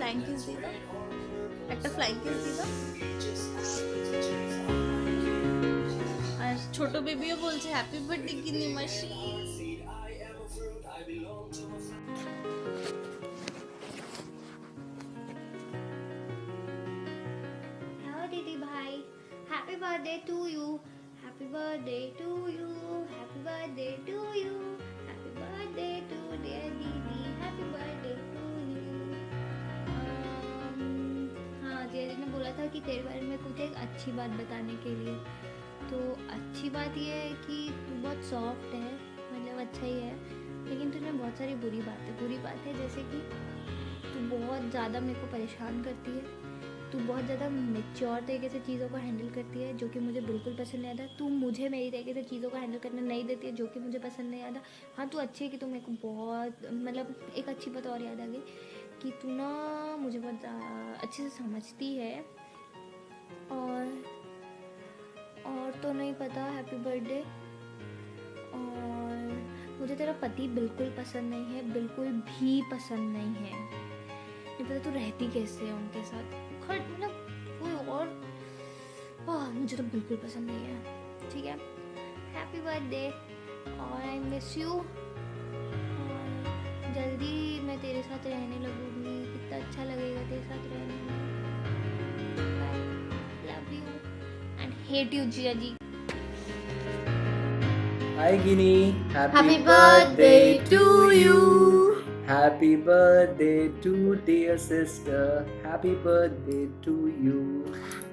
Flying kiss দিয়ে দাও, একটা ফ্লাইং কিস দিয়ে দাও। আর ছোট বেবিও বলছে হ্যাপি বার্থডে গিনি মাসি। Hello Didi bhai, happy birthday to you, happy birthday to you, happy birthday to you, happy birthday to dear Didi, happy birthday to you। हाँ जय ने बोला था कि तेरे बारे में कुछ एक अच्छी बात बताने के लिए। तो अच्छी बात ये है कि तू बहुत सॉफ्ट है, मतलब अच्छा ही है, लेकिन तुझमें बहुत सारी बुरी बात है जैसे कि तू बहुत ज़्यादा मेरे को परेशान करती है, तू बहुत ज़्यादा मेच्योर तरीके से चीज़ों को हैंडल करती है जो कि मुझे बिल्कुल पसंद नहीं आता। तू मुझे मेरी तरीके से चीज़ों को हैंडल करने नहीं देती है जो कि मुझे पसंद नहीं आता। हाँ तू अच्छी है कि तू मेरे को बहुत, मतलब एक अच्छी बात और याद आ गई कि तू ना मुझे बहुत अच्छे से समझती है। और तो नहीं पता, हैप्पी बर्थडे। और मुझे तेरा पति बिल्कुल पसंद नहीं है, बिल्कुल भी पसंद नहीं है। नहीं पता तू रहती कैसे है उनके साथ, मतलब कोई और मुझे तो बिल्कुल पसंद नहीं है। ठीक है, हैप्पी बर्थडे और आई मिस यू। और जल्दी मैं तेरे साथ रहने लगूंगी, कितना अच्छा लगेगा तेरे साथ रहने में। Bye, love you and hate you Jiya ji. Hi Guinea, Happy birthday to you. Happy birthday to dear sister. Happy birthday to you.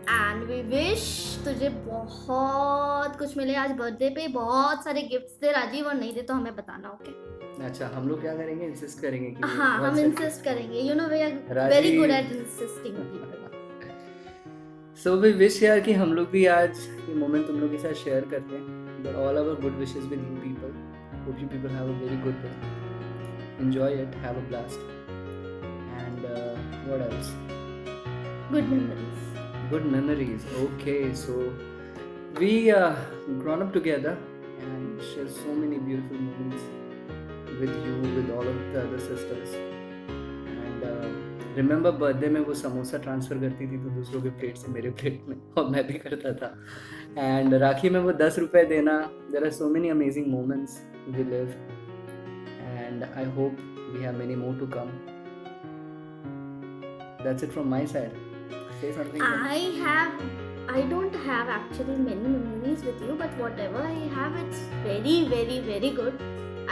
And we wish तुझे बहुत कुछ मिले आज बर्थडे पे, बहुत सारे गिफ्ट्स दे राजीव, और नहीं दे तो हमें बताना। ओके अच्छा हम लोग क्या करेंगे, इंसिस्ट करेंगे कि हाँ बहुत हम सारे- इंसिस्ट करेंगे, you know we are Rajiv. Very good at insisting people. So we wish यार कि हम लोग भी आज ये मोमेंट तुम लोग के साथ शेयर करते हैं। But all our good wishes with you people. Hope you people have a very good day. Enjoy it, have a blast. And what else? Good memories. Good memories. Okay, so we grown up together and share so many beautiful moments with you, with all of the other sisters. And remember birthday में वो samosa transfer करती थी तो दूसरों के plate से मेरे plate में, और मैं भी करता था। एंड राखी में वो 10 रुपए देना। There are so many amazing moments we live and I hope we have many more to come. That's it from my side. Say something. I don't have actually many memories with you, but whatever I have, it's very very very good,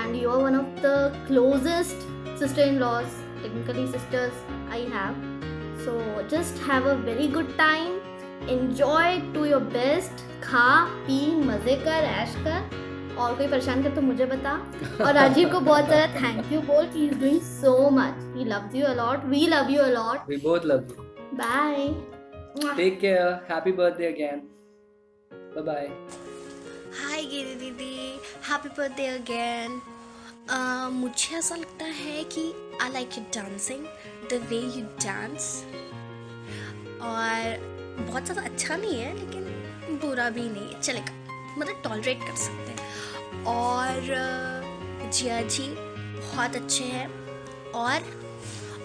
and you are one of the closest sister-in-laws, technically sisters, I have. So just have a very good time, enjoy to your best, खा P मजे कर, ऐश कर, और कोई परेशान कर तो मुझे बता। और राजीव को बहुत ज़्यादा थैंक यू बोल, he is doing so much, he loves you a lot, we love you a lot. We both love you. Bye. Take care. Happy birthday again. Bye bye. हाय गिरी दीदी, हैप्पी बर्थडे अगेन। मुझे ऐसा लगता है कि I like you dancing, the way you dance. और बहुत ज़्यादा अच्छा नहीं है लेकिन बुरा भी नहीं है, चलेगा, मतलब टॉलरेट कर सकते हैं। और जिया जी बहुत अच्छे हैं और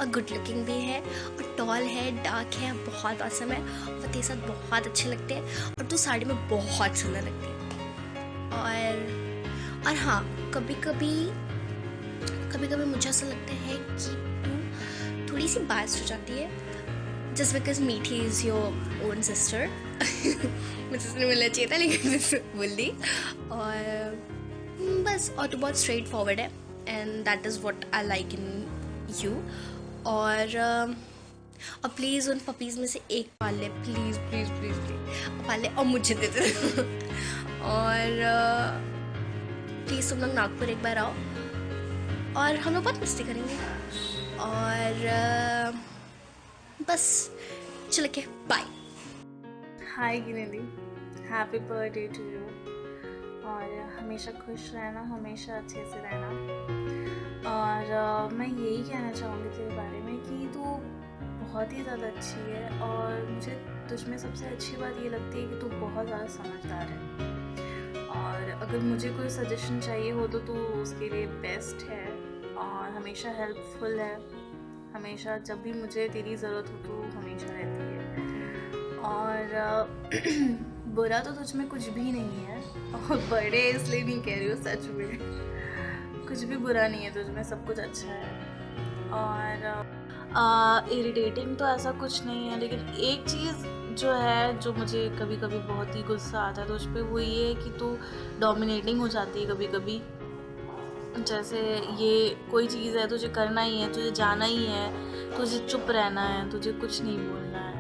गुड लुकिंग भी है, और टॉल है, डार्क है, बहुत औसम है, और तेरे साथ बहुत अच्छे लगते हैं, और तू साड़ी में बहुत सुंदर लगती है। और हाँ कभी कभी मुझे ऐसा लगता है कि तू थोड़ी सी बायस्ड हो जाती है, जस्ट बिकॉज मीठी इज़ योर ओन सिस्टर। मुझे सिस्टर मिलना चाहिए था लेकिन बोल दी। और बस, और तू बहुत स्ट्रेट फॉरवर्ड है, and that is what I like in you. और प्लीज़ उन पपीज़ में से एक पाल ले, प्लीज़ प्लीज़ प्लीज़ प्लीज़ पाल ले और मुझे दे दे। और प्लीज़ तुम लोग नागपुर एक बार आओ और हम लोग बहुत मस्ती करेंगे। और बस चलो के बाय। हाय गिनेली, हैप्पी बर्थडे टू यू, और हमेशा खुश रहना, हमेशा अच्छे से रहना। और मैं यही कहना चाहूँगी तेरे बारे में कि तू बहुत ही ज़्यादा अच्छी है, और मुझे तुझमें सबसे अच्छी बात ये लगती है कि तू बहुत ज़्यादा समझदार है। और अगर मुझे कोई सजेशन चाहिए हो तो तू उसके लिए बेस्ट है, और हमेशा हेल्पफुल है। हमेशा जब भी मुझे तेरी ज़रूरत हो तो हमेशा रहती है। और बुरा तो तुझ में कुछ भी नहीं है, और बर्थडे इसलिए नहीं कह रही हूँ, सच में कुछ भी बुरा नहीं है तुझ में, सब कुछ अच्छा है। और इरिटेटिंग तो ऐसा कुछ नहीं है, लेकिन एक चीज़ जो है जो मुझे कभी कभी बहुत ही गुस्सा आता है तुझ पे, वो ये है कि तू डोमिनेटिंग हो जाती है कभी कभी। जैसे ये कोई चीज़ है, तुझे करना ही है, तुझे जाना ही है, तुझे चुप रहना है, तुझे कुछ नहीं बोलना है,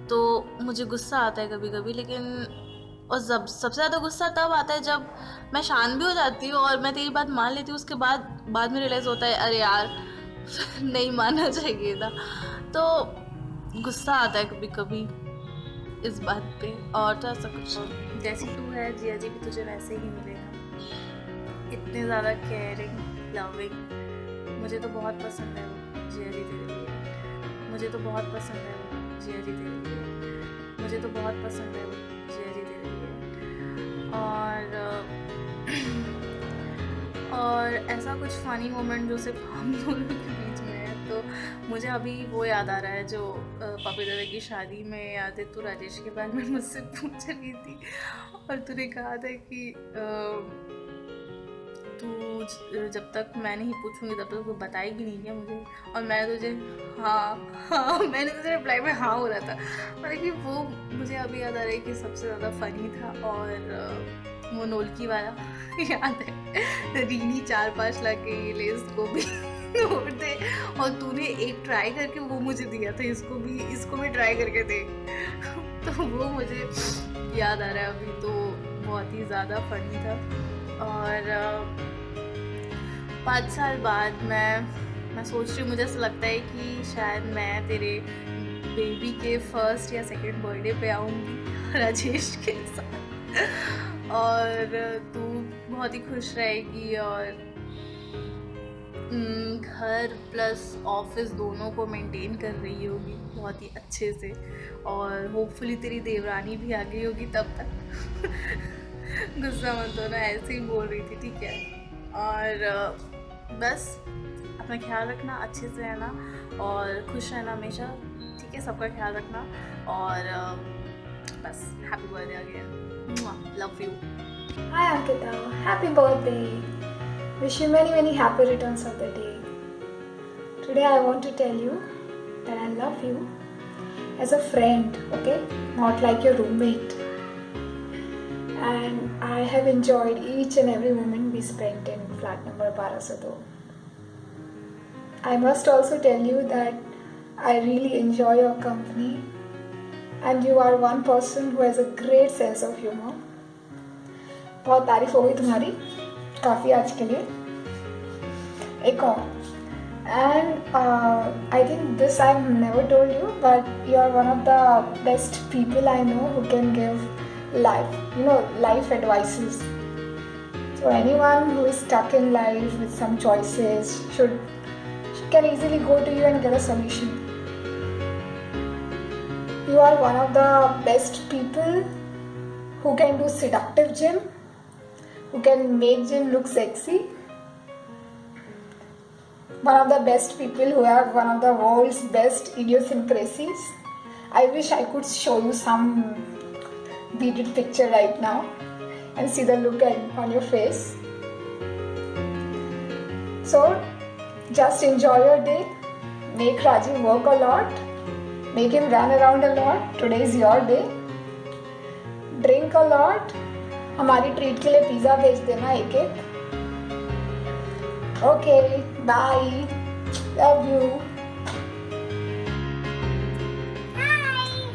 तो मुझे गुस्सा आता है कभी कभी। लेकिन और जब सबसे ज़्यादा गुस्सा तब आता है जब मैं शांत भी हो जाती हूँ और मैं तेरी बात मान लेती हूँ, उसके बाद में रियलाइज़ होता है अरे यार नहीं मानना चाहिए था। तो गुस्सा आता है कभी कभी इस बात पे। और तो ऐसा कुछ नहीं। जैसी तू है जिया जी भी तुझे वैसे ही मिलेगा, इतने ज़्यादा केयरिंग, लविंग। मुझे तो बहुत पसंद है वो जिया जी तेरे लिए, मुझे तो बहुत पसंद है वो जिया जी तेरे लिए, मुझे तो बहुत पसंद है वो जिया जी तेरे लिए। और ऐसा कुछ फ़नी मोमेंट जो सिर्फ हम दोनों के बीच में है, तो मुझे अभी वो याद आ रहा है जो पापी दादा की शादी में याद है, तू राजेश के बारे में मुझसे पूछ रही थी और तूने कहा था कि तू जब तक मैं नहीं पूछूंगी तब तक तू बताएगी नहीं क्या मुझे, और मैं तुझे हाँ मैंने तुझे रिप्लाई में हाँ हो रहा था। मतलब कि वो मुझे अभी याद आ रहा है कि सबसे ज़्यादा फ़नी था। और वो नोलकी वाला याद है, रीनी 4-5 लाख के ये ले, इसको भी नोट दे, और तूने एक ट्राई करके वो मुझे दिया था, इसको भी ट्राई करके दे। तो वो मुझे याद आ रहा है अभी, तो बहुत ही ज़्यादा फनी था। और 5 साल बाद मैं सोच रही हूँ, मुझे ऐसा लगता है कि शायद मैं तेरे बेबी के फर्स्ट या सेकंड बर्थडे पे आऊँगी राजेश के साथ, और तू बहुत ही खुश रहेगी और घर प्लस ऑफिस दोनों को मेंटेन कर रही होगी बहुत ही अच्छे से, और होपफुली तेरी देवरानी भी आ गई होगी तब तक। गुस्सा मत होना, ऐसे ही बोल रही थी, ठीक है। और बस अपना ख्याल रखना, अच्छे से रहना और खुश रहना हमेशा, ठीक है, सबका ख्याल रखना। और बस happy birthday again, love you. Hi Ankita, happy birthday. Wish you many many happy returns of the day. Today I want to tell you that I love you as a friend, okay? Not like your roommate. And I have enjoyed each and every moment we spent in flat number 1202. I must also tell you that I really enjoy your company and you are one person who has a great sense of humor. बहुत तारीफ हो गई तुम्हारी काफ़ी आज के लिए। एक और, and I think this I've never told you, but you are one of the best people I know who can give life advices. So anyone who is stuck in life with some choices can easily go to you and get a solution. You are one of the best people who can do seductive gym, who can make gym look sexy. One of the best people who have one of the world's best idiosyncrasies. I wish I could show you some beaded picture right now and see the look on your face. So just enjoy your day. Make Rajiv work a lot. Make him run around a lot. Today is your day. Drink a lot. हमारी treat के लिए pizza भेज देना एक। Okay, bye, love you.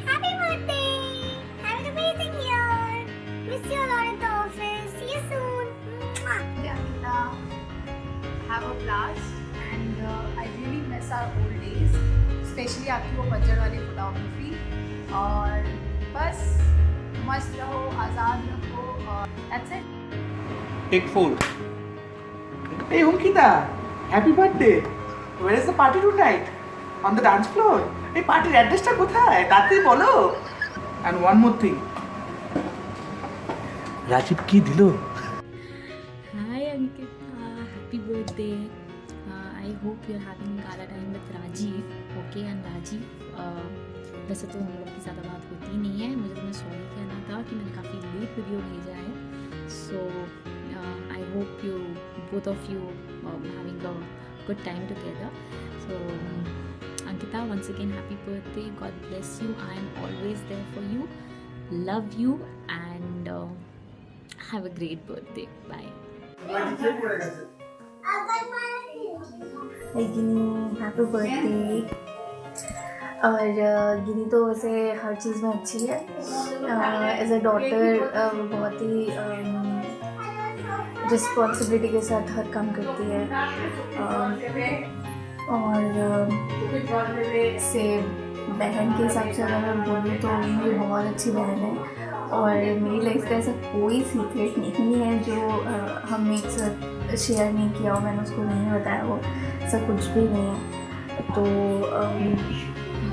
Happy birthday! Have an amazing year. Miss you a lot at the office. See you soon. Anita, have a blast and I really miss our old days, especially आपकी वो budget वाली photography. और बस मस्त रहो, आज़ाद रहो, और that's it. Take 4. Hey Ankita, happy birthday. Where is the party tonight? On the dance floor. Hey, party address টা কোথায়? তাড়াতাড়ি বলো. And one more thing. Rajib কি দিল? Hi Ankita, happy birthday. I hope you're having gala time with Rajiv, okay? And Rajiv, वैसे तो हम लोग की ज़्यादा बात होती नहीं है, मुझे तुम्हें सॉरी कहना था कि मैंने काफ़ी लेट वीडियो भेजा है. So I hope you both of you having a good time together. So Ankita, once again happy birthday, God bless you. I am always there for you, love you, and have a great birthday. Bye. Guinea happy birthday. और गिनी तो वैसे हर चीज़ में अच्छी है. As a daughter बहुत ही responsibility के साथ हर काम करती है. और से बहन के हिसाब से अगर मैं बोलूँ तो मेरी बहुत अच्छी बहन है. और मेरी लाइफ का ऐसा कोई सीक्रेट नहीं है जो हमने एक साथ शेयर नहीं किया हो, मैंने उसको नहीं बताया हो, ऐसा कुछ भी नहीं है. तो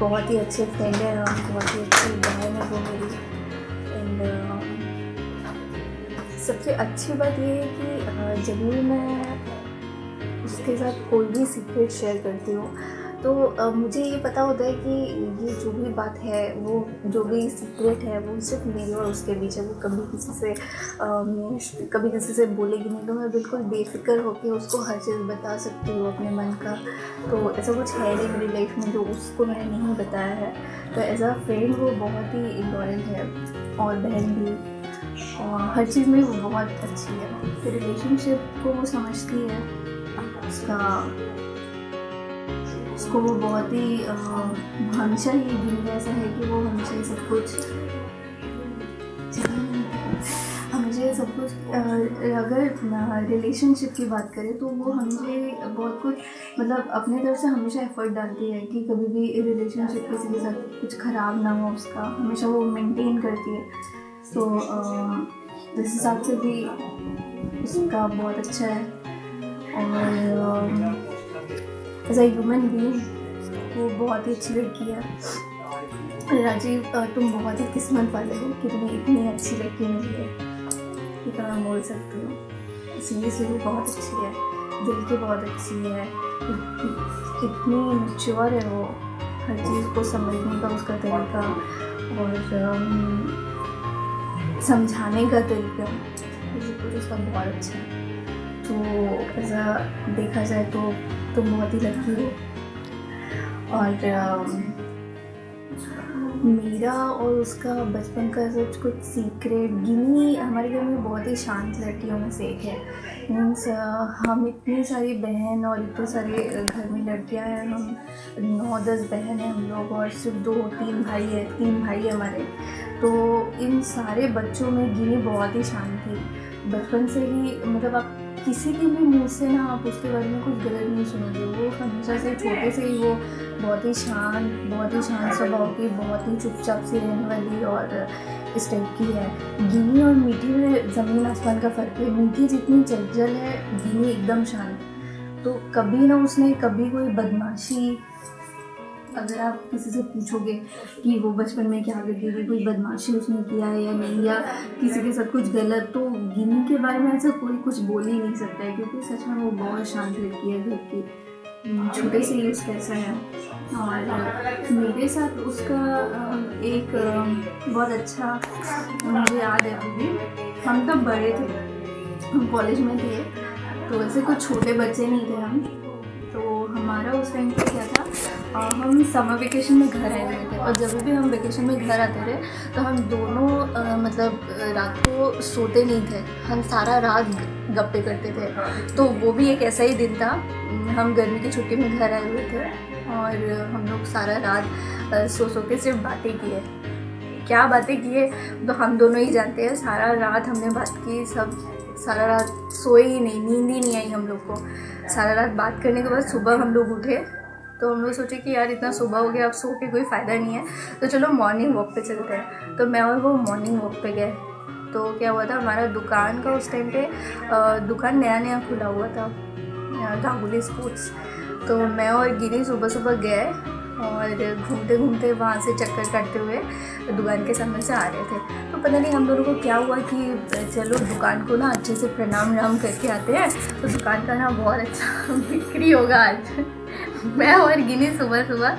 बहुत ही अच्छे फ्रेंड है हम, बहुत ही अच्छी बहन है वो मेरी. एंड सबसे अच्छी बात ये है कि जब भी मैं उसके साथ कोई भी सीक्रेट शेयर करती हूँ तो मुझे ये पता होता है कि ये जो भी बात है, वो जो भी सीक्रेट है, वो सिर्फ मेरे और उसके बीच है. वो कभी किसी से बोलेगी नहीं. तो मैं बिल्कुल बेफिक्र होकर उसको हर चीज़ बता सकती हूँ अपने मन का. तो ऐसा कुछ है नहीं मेरी लाइफ में जो उसको मैंने नहीं बताया है. तो एज अ फ्रेंड वो बहुत ही लॉयल है और बहन भी, और हर चीज़ में वो बहुत अच्छी है. तो रिलेशनशिप को वो समझती है, उसको वो बहुत ही हमेशा ही दिन ऐसा है कि वो हमेशा सब कुछ अगर रिलेशनशिप की बात करें तो वो हमेशा बहुत कुछ मतलब अपने तरफ से हमेशा एफर्ट डालती है कि कभी भी रिलेशनशिप किसी के साथ कुछ ख़राब ना हो. उसका हमेशा वो मेंटेन करती है. तो इस हिसाब से भी उसका बहुत अच्छा है. और एज अ ह्यूमन बीइंग वो बहुत ही अच्छी लड़की है. राजीव, तुम बहुत ही किस्मत वाले हो कि तुम्हें इतनी अच्छी लड़की मिली है, इतना मैं बोल सकती हूँ. सीरियसली वो बहुत अच्छी है, दिल की बहुत अच्छी है. इतनी मैच्योर है वो, हर चीज़ को समझने का उसका तरीका और समझाने का तरीका कुछ उसका बहुत अच्छा है. तो ऐसा देखा जाए तो तुम बहुत ही लकी हो. और मेरा और उसका बचपन का सब कुछ सीक्रेट, गिनी हमारे घर में बहुत ही शांत लड़कियों में से एक है. मीन्स हम इतनी सारी बहन और इतने सारे घर में लड़कियां हैं. हम 9-10 बहन हैं हम लोग और सिर्फ 2-3 भाई है. 3 भाई है हमारे. तो इन सारे बच्चों में गिनी बहुत ही शांत थी बचपन से ही. मतलब आप किसी के भी मुँह से ना आप उसके बारे में कुछ गलत नहीं सुनोगे. वो हमेशा से छोटे से ही वो बहुत ही शांत स्वभाव की, बहुत ही चुपचाप सी रहने वाली और इस टाइप की है. गिनी और मीठी में ज़मीन आसमान का फ़र्क है. मीठी जितनी चंचल है, गिनी एकदम शांत. तो कभी ना उसने कभी कोई बदमाशी, अगर आप किसी से पूछोगे कि वो बचपन में क्या करती थी, कोई बदमाशी उसने किया है या नहीं, या किसी के साथ कुछ गलत, तो गिनी के बारे में ऐसा कोई कुछ बोल ही नहीं सकता है. क्योंकि सच में वो बहुत शांत लड़की है घर की, छोटे से ही उसका ऐसा है. और मेरे साथ उसका एक बहुत अच्छा मुझे याद है अभी भी. हम तब बड़े थे, हम कॉलेज में थे, तो ऐसे कुछ छोटे बच्चे नहीं थे हम. तो हमारा उस टाइम पे क्या था, हम समर वेकेशन में घर आए हुए थे. और जब भी हम वेकेशन में घर आते थे तो हम दोनों मतलब रात को सोते नहीं थे. हम सारा रात गप्पे करते थे. तो वो भी एक ऐसा ही दिन था. हम गर्मी की छुट्टी में घर आए हुए थे और हम लोग सारा रात सो के सिर्फ बातें किए. क्या बातें किए तो हम दोनों ही जानते हैं. सारा रात हमने बात की, सब सारा रात सोए ही नहीं, नींद ही नहीं आई हम लोग को. सारा रात बात करने के बाद सुबह हम लोग उठे तो हम लोग सोचे कि यार इतना सुबह हो गया, अब सो के कोई फ़ायदा नहीं है, तो चलो मॉर्निंग वॉक पे चलते हैं. तो मैं और वो मॉर्निंग वॉक पे गए. तो क्या हुआ था, हमारा दुकान का उस टाइम पे दुकान नया खुला हुआ था, गांगुली स्पोर्ट्स. तो मैं और गिरी सुबह गए और घूमते घूमते वहाँ से चक्कर काटते हुए दुकान के सामने से आ रहे थे। तो पता नहीं हम दोनों को क्या हुआ कि चलो दुकान को ना अच्छे से प्रणाम वनाम करके आते हैं, तो दुकान का ना बहुत अच्छा बिक्री होगा आज। मैं और गिनी सुबह सुबह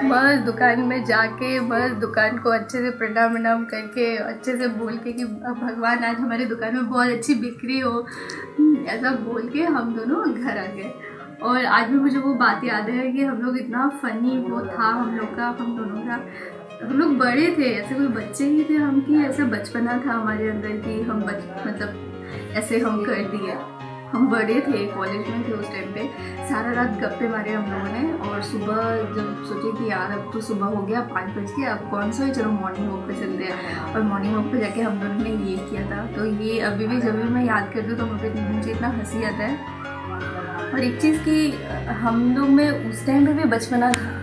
बस दुकान में जाके बस दुकान को अच्छे से प्रणाम वनाम करके अच्छे से बोल के कि भगवान आज हमारी दुकान में बहुत अच्छी बिक्री हो, ऐसा बोल के हम दोनों घर आ गए। और आज भी मुझे वो बात याद है कि हम लोग इतना फ़नी वो था हम लोग का, हम दोनों का। हम लोग बड़े थे, ऐसे कोई बच्चे ही थे हम, कि ऐसा बचपना था हमारे अंदर कि हम मतलब ऐसे हम कर दिए। हम बड़े थे, कॉलेज में थे उस टाइम पे। सारा रात गप्पे मारे हम लोगों ने, और सुबह जब सोचे कि यार अब तो सुबह हो गया 5 बज के, अब कौन सा है, चलो मॉर्निंग वॉक पे चलते हैं। और मॉर्निंग वॉक पे जाके हम दोनों ने ये किया था। तो ये अभी भी जब भी मैं याद करती हूँ तो मुझे इतना हंसी आता है। और एक चीज़ कि हम लोग में उस टाइम पे भी बचपना था।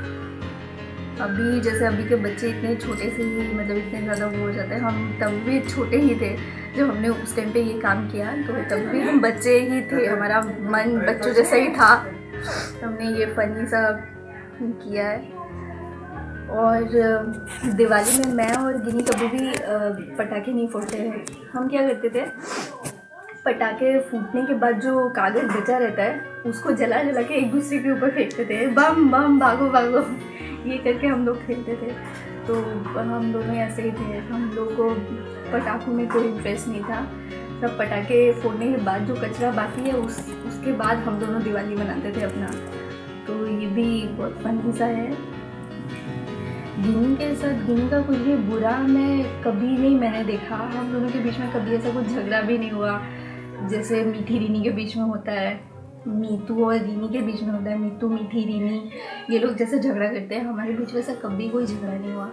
अभी जैसे अभी के बच्चे इतने छोटे से ही मतलब इतने ज़्यादा वो हो जाते हैं, हम तब भी छोटे ही थे जब हमने उस टाइम पे ये काम किया। तो तब भी हम बच्चे ही थे, हमारा मन बच्चों जैसा ही था। हमने ये फनी सा किया है। और दिवाली में मैं और गिनी कभी भी पटाखे नहीं फोड़ते हैं। हम क्या करते थे, पटाखे फूटने के बाद जो कागज़ बचा रहता है उसको जला जला के एक दूसरे के ऊपर फेंकते थे, बम बम भागो भागो, ये करके हम लोग खेलते थे। तो हम दोनों ऐसे ही थे, हम लोग को पटाखों में कोई इंटरेस्ट नहीं था। सब पटाखे फोड़ने के बाद जो कचरा बाकी है उसके बाद हम दोनों दिवाली मनाते थे अपना। तो ये भी बहुत फनी सा है। गिनी के साथ गिनी का कुछ भी बुरा मैं कभी नहीं मैंने देखा। हम दोनों के बीच में कभी ऐसा कुछ झगड़ा भी नहीं हुआ जैसे मीठी रीनी के बीच में होता है, मीतू और रीनी के बीच में होता है, मीतू मीठी रीनी ये लोग जैसे झगड़ा करते हैं, हमारे बीच में ऐसा कभी कोई झगड़ा नहीं हुआ,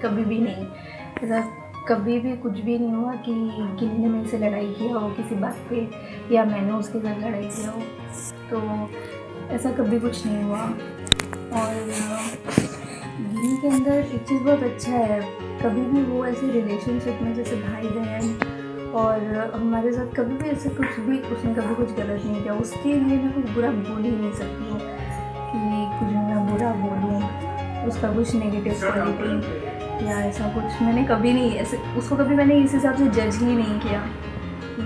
कभी भी नहीं। ऐसा कभी भी कुछ भी नहीं हुआ कि गिनी ने मेरे से लड़ाई किया हो किसी बात पे या मैंने उसके साथ लड़ाई किया हो, तो ऐसा कभी कुछ नहीं हुआ। और गिनी के अंदर एक चीज़ बहुत अच्छा है, कभी भी वो ऐसे रिलेशनशिप में जैसे भाई बहन और हमारे साथ कभी भी ऐसे कुछ भी उसने कभी कुछ गलत नहीं किया। उसके लिए मैं कुछ बुरा बोल ही नहीं सकती हूँ कि कुछ मैं बुरा बोलूँ, उसका कुछ नेगेटिव क्वालिटी या ऐसा कुछ मैंने कभी नहीं, ऐसे उसको कभी मैंने इस हिसाब से जज ही नहीं किया कि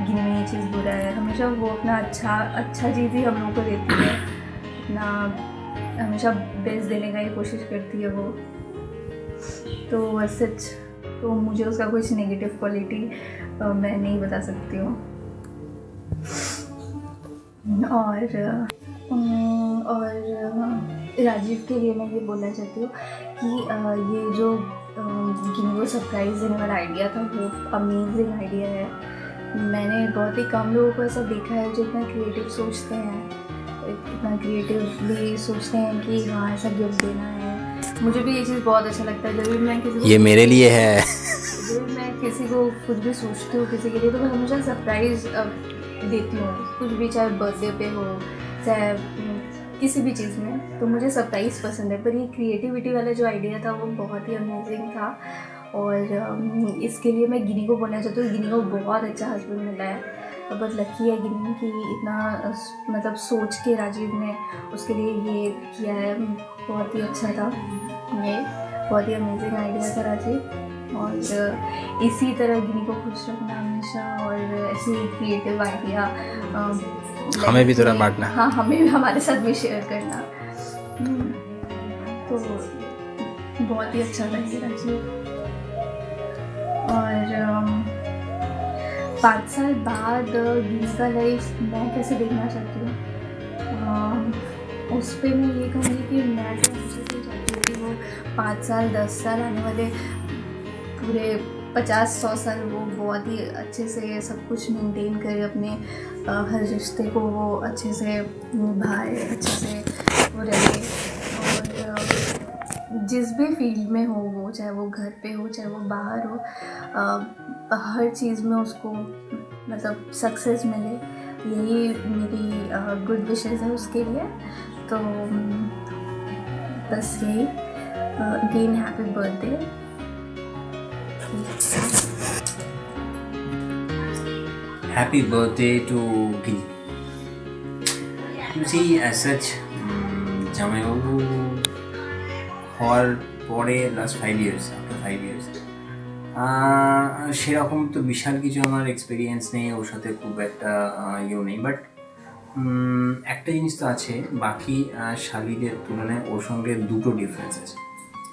गिनी में ये चीज़ बुरा है। हमेशा वो अपना अच्छा चीज़ ही हम लोगों को देती है, अपना हमेशा बेस्ट देने का ही कोशिश करती है वो। तो सच तो मुझे उसका कुछ नेगेटिव क्वालिटी मैं नहीं बता सकती हूँ। और राजीव के लिए मैं ये बोलना चाहती हूँ कि ये जो गिनी को सरप्राइज़ देने वाला आइडिया था वो अमेजिंग आइडिया है। मैंने बहुत ही कम लोगों को ऐसा देखा है जो इतना क्रिएटिव सोचते हैं, इतना क्रिएटिवली सोचते हैं कि हाँ ऐसा गिफ्ट देना है। मुझे भी ये चीज़ बहुत अच्छा लगता है। जब भी मैं किसी को ये मेरे लिए है जब भी मैं किसी को कुछ भी सोचती हूँ किसी के लिए, तो मैं हमेशा सरप्राइज़ देती हूँ, कुछ भी, चाहे बर्थडे पे हो चाहे किसी भी चीज़ में, तो मुझे सरप्राइज़ पसंद है। पर ये क्रिएटिविटी वाला जो आइडिया था वो बहुत ही अमेजिंग था। और इसके लिए मैं गिनी को बोलना चाहती हूँ, गिनी को बहुत अच्छा हस्बैंड मिला है। तो बहुत लकी है गिनी कि इतना मतलब सोच के राजीव ने उसके लिए ये किया है। बहुत ही अच्छा था, ये बहुत ही अमेजिंग आइडिया था राजीव। और इसी तरह गिनी को खुश रखना हमेशा, और ऐसी क्रिएटिव आइडिया हमें भी तुरंत बांटना। हाँ, हमें भी हमारे साथ भी शेयर करना। तो बहुत ही अच्छा लगे राजीव। और 5 साल बाद गिनी का लाइफ मैं कैसे देखना चाहती हूँ, उस पर मैं ये कहूँगी कि मैं जो हमेशा से चाहती हूँ कि वो 5 साल 10 साल आने वाले पूरे 50-100 साल वो बहुत ही अच्छे से सब कुछ मेंटेन करे, अपने हर रिश्ते को वो अच्छे से निभाए, अच्छे से वो रहे। और जिस भी फील्ड में हो वो, चाहे वो घर पे हो चाहे वो बाहर हो, हर चीज़ में उसको मतलब सक्सेस मिले, यही मेरी गुड विशेज़ है उसके लिए। तो बस यही। Again happy birthday. Happy birthday to Ginny. You see, as such, জামাইবাবু হওয়ার পরে লাস্ট 5 years, আফটার 5 years সেরকম তো বিশাল কিছু আমার এক্সপিরিয়েন্স নেই, ওর সাথে খুব একটা ইয়েও নেই। বাট একটা জিনিস তো আছে, বাকি শালিদের তুলনায় ওর সঙ্গে দুটো ডিফারেন্স আছে।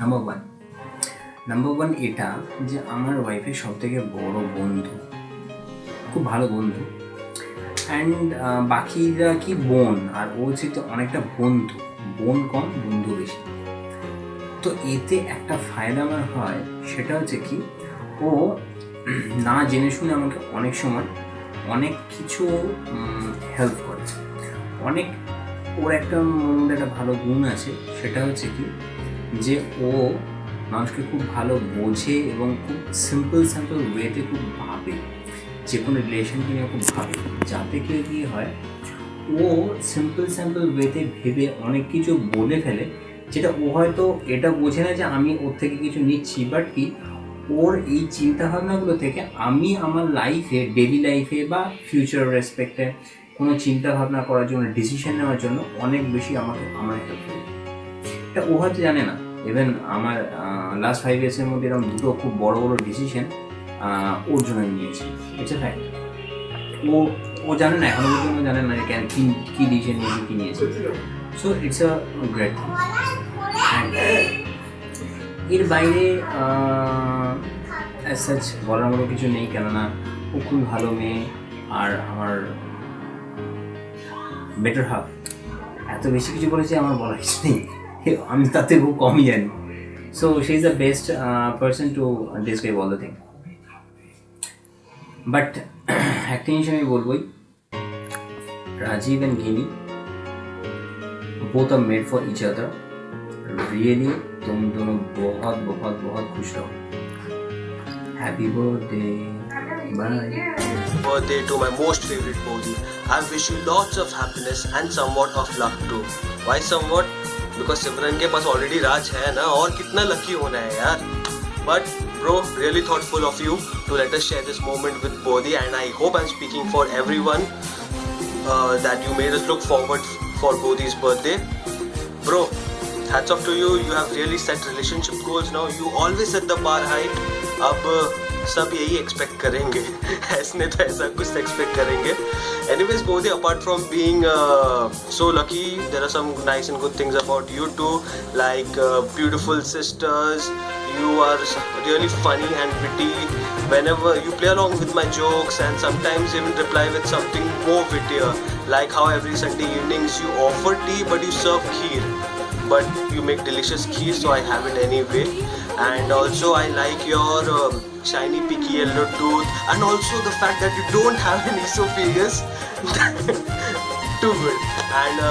নাম্বার ওয়ান এটা যে আমার ওয়াইফের সব থেকে বড় বন্ধু, খুব ভালো বন্ধু। অ্যান্ড বাকিরা কি বোন, আর ও হচ্ছে অনেকটা বন্ধু, বোন কম বন্ধু বেশি। তো এতে একটা ফায়দা আমার হয়, সেটা হচ্ছে কি ও না জেনে শুনে আমাকে অনেক সময় অনেক কিছু হেল্প করে। অনেক ওর একটা একটা ভালো গুণ আছে, সেটা হচ্ছে কি যে ও মানুষকে খুব ভালো বোঝে এবং খুব সিম্পল ওয়েতে খুব ভাবে, যে কোনো রিলেশনকে নিয়ে খুব ভাবে, যাতে কেউ কি হয় ও সিম্পল ওয়েতে ভেবে অনেক কিছু বলে ফেলে, যেটা ও হয়তো এটা বোঝে না যে আমি ওর থেকে কিছু নিচ্ছি, বাট কি ওর এই চিন্তাভাবনাগুলো থেকে আমি আমার লাইফে, ডেলি লাইফে বা ফিউচার রেসপেক্টে কোনো চিন্তাভাবনা করার জন্য, ডিসিশন নেওয়ার জন্য অনেক বেশি আমাকে আমার হেল্প করে। এটা ও হয়তো জানে না। ইভেন আমার লাস্ট 5 yearsের মধ্যে এরকম দুটো খুব বড় গ্যাসিশন ওর জন্য নিয়েছি। It's a fact. ও জানে না, এখনো পর্যন্ত জানে না যে কেন কী ডিসিশন নিয়েছি, কী নিয়েছি। So it's a great. এর বাইরে অ্যাজ সাচ বলার মতো কিছু নেই, কেননা ও খুব ভালো মেয়ে। আর আমার বেটার হাফ এত বেশি কিছু বলেছে, আমার বলার কিছু নেই, আমি তাতে খুব কমই জানি। So she is the best person to describe all the thing. But একটা জিনিস আমি বলবোই, Rajiv and Gini both are made for each other. Really, तुम दोनों बहुत खुश रहो। Happy birthday. Bye. Birthday to my most favorite Bodhi. I wish you lots of happiness and somewhat of luck too. Why somewhat? Because सिमरन के पास already राज है ना, और कितना lucky होना है यार. But bro, really thoughtful of you to let us share this moment with Bodhi, and I hope I'm speaking for everyone that you made us look forward for Bodhi's birthday. Bro, hats off to you. You have really set relationship goals now. You always set the bar high. अब सब यही expect करेंगे, ऐसने तो ऐसा कुछ expect करेंगे. Anyways, Bodhi, apart from being so lucky, there are some nice and good things about you too, like beautiful sisters. You are really funny and witty. Whenever you play along with my jokes and sometimes even reply with something more wittier, like how every Sunday evenings you offer tea but you serve kheer. But you make delicious kheer, so I have it anyway. And also I like your shiny picky yellow tooth, and also the fact that you don't have an esophagus. Too good. And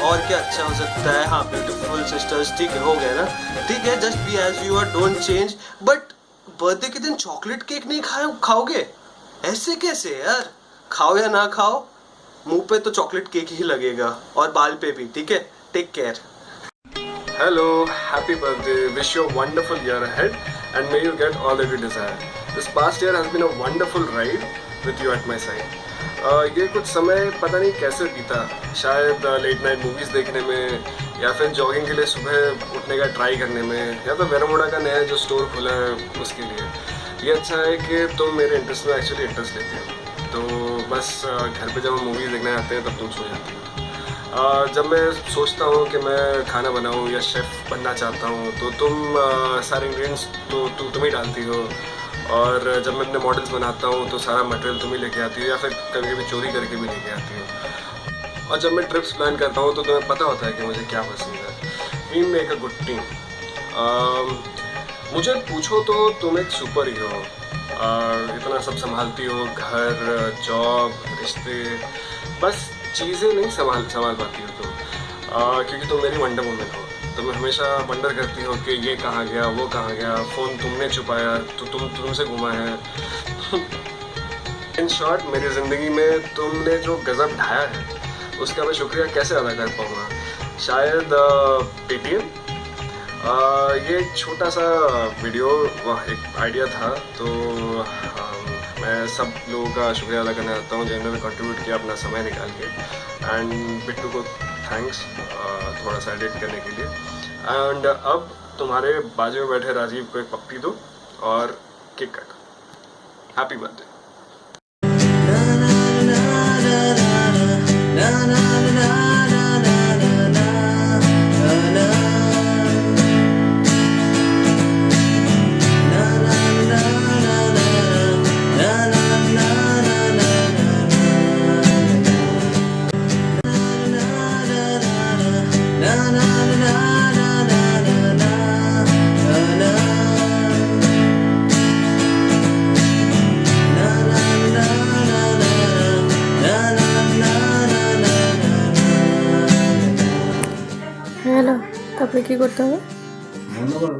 और क्या अच्छा हो सकता है? हाँ, beautiful sisters, ठीक है, हो गया ना? ठीक है, just be as you are, don't change. But birthday के दिन चॉकलेट केक नहीं खाओगे? ऐसे कैसे यार? खाओ या ना खाओ, मुंह पे तो चॉकलेट केक ही लगेगा, और बाल पे भी, ठीक है? Take care. Hello, happy birthday. Wish you a wonderful year ahead and may you get all that you desire. This past year has been a wonderful ride with you at my side. ये कुछ समय पता नहीं कैसे बीता, शायद late night movies देखने में, या फिर जॉगिंग के लिए सुबह उठने का ट्राई करने में, या तो वेरामुडा का नया जो स्टोर खुला है उसके लिए. ये अच्छा है कि तुम मेरे इंटरेस्ट में एक्चुअली इंटरेस्ट लेती हो, तो बस घर पे जब हम मूवीज़ देखने आते हैं तब तुम सो जाती हो. जब मैं सोचता हूँ कि मैं खाना बनाऊँ या शेफ़ बनना चाहता हूँ, तो तुम सारे इंग्रेडिएंट्स तो तुम ही डालती हो, और जब मैं अपने मॉडल्स बनाता हूँ तो सारा मटेरियल तुम ही लेके आती हो, या फिर कभी कभी चोरी करके भी लेके आती हो. और जब मैं ट्रिप्स प्लान करता हूँ तो तुम्हें पता होता है कि मुझे क्या पसंद है. We make a good team. मुझे पूछो तो तुम एक सुपर हीरो हो, इतना सब संभालती हो, घर, जॉब, रिश्ते, बस चीज़ें नहीं संभाल पाती हो तुम, क्योंकि तुम मेरी वंडर वुमन हो. तुम हमेशा वंडर करती हो कि ये कहाँ गया, वो कहाँ गया, फ़ोन तुमने छुपाया तो तुमसे घुमा है. इन शॉर्ट, मेरी ज़िंदगी में तुमने जो गज़ब ढाया है उसका मैं शुक्रिया कैसे अदा कर पाऊँगा. शायद पेटीएम. ये एक छोटा सा वीडियो एक आइडिया था, तो मैं सब लोगों का शुक्रिया अदा करना चाहता हूँ जिन्होंने कंट्रीब्यूट किया अपना समय निकाल के. एंड बिट्टू को थैंक्स थोड़ा सा एडिट करने के लिए। एंड अब तुम्हारे बाजू में बैठे राजीव को एक पप्पी दो और केक काटो। Happy birthday. হ্যালো, তারপরে কি করতে হবে? বন্ধ করো।